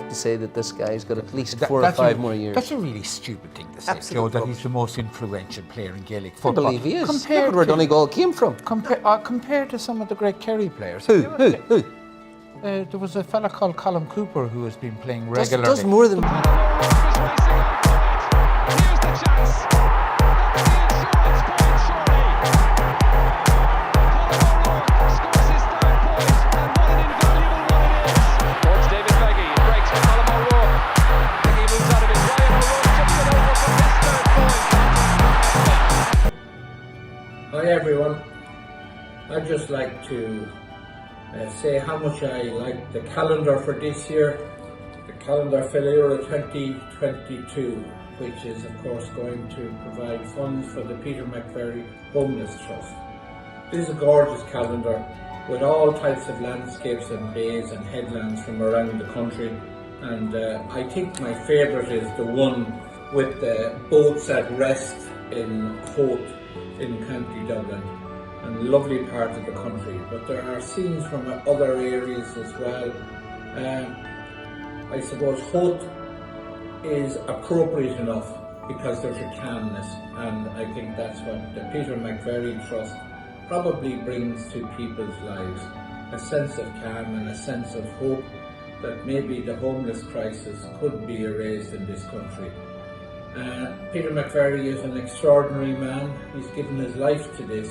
to say that this guy's got at least 4 or 5 more years. That's a really stupid thing to say, Absolute Joe, that he's the most influential player in Gaelic I football. believe he is. Look at where Donegal came from. Compared to some of the great Kerry players. Who? There was a fella called Colm Cooper who has been playing regularly. Does more than... Hi everyone, I'd just like to say how much I like the calendar for this year, the calendar for Euro 2022, which is of course going to provide funds for the Peter McVerry Homeless Trust. This is a gorgeous calendar with all types of landscapes and bays and headlands from around the country, and I think my favourite is the one with the boats at rest in Hoth in County Dublin, and lovely part of the country, but there are scenes from other areas as well. I suppose Hoth is appropriate enough because there's a calmness, and I think that's what the Peter McVerry Trust probably brings to people's lives, a sense of calm and a sense of hope that maybe the homeless crisis could be erased in this country. Peter McVerry is an extraordinary man. He's given his life to this,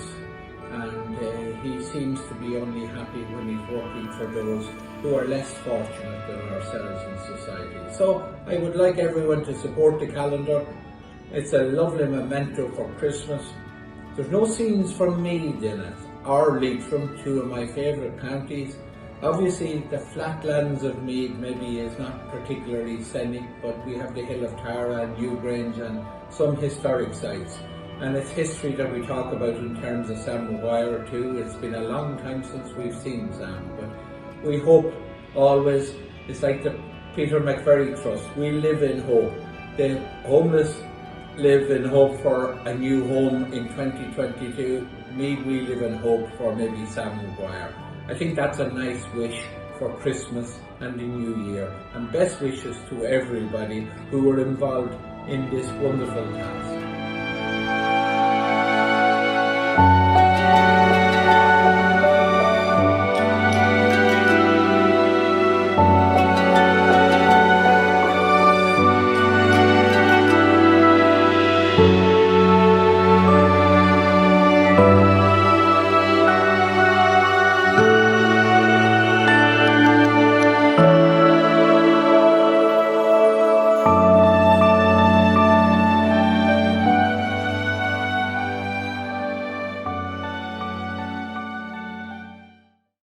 and he seems to be only happy when he's working for those who are less fortunate than ourselves in society. So I would like everyone to support the calendar. It's a lovely memento for Christmas. There's no scenes from Meath in it, or Leitrim, two of my favourite counties. Obviously, the flatlands of Meath maybe is not particularly scenic, but we have the Hill of Tara and Newgrange and some historic sites. And it's history that we talk about in terms of Sam Maguire too. It's been a long time since we've seen Sam, but we hope always. It's like the Peter McVerry Trust. We live in hope. The homeless live in hope for a new home in 2022. Meath, we live in hope for maybe Sam Maguire. I think that's a nice wish for Christmas and the New Year, and best wishes to everybody who were involved in this wonderful task.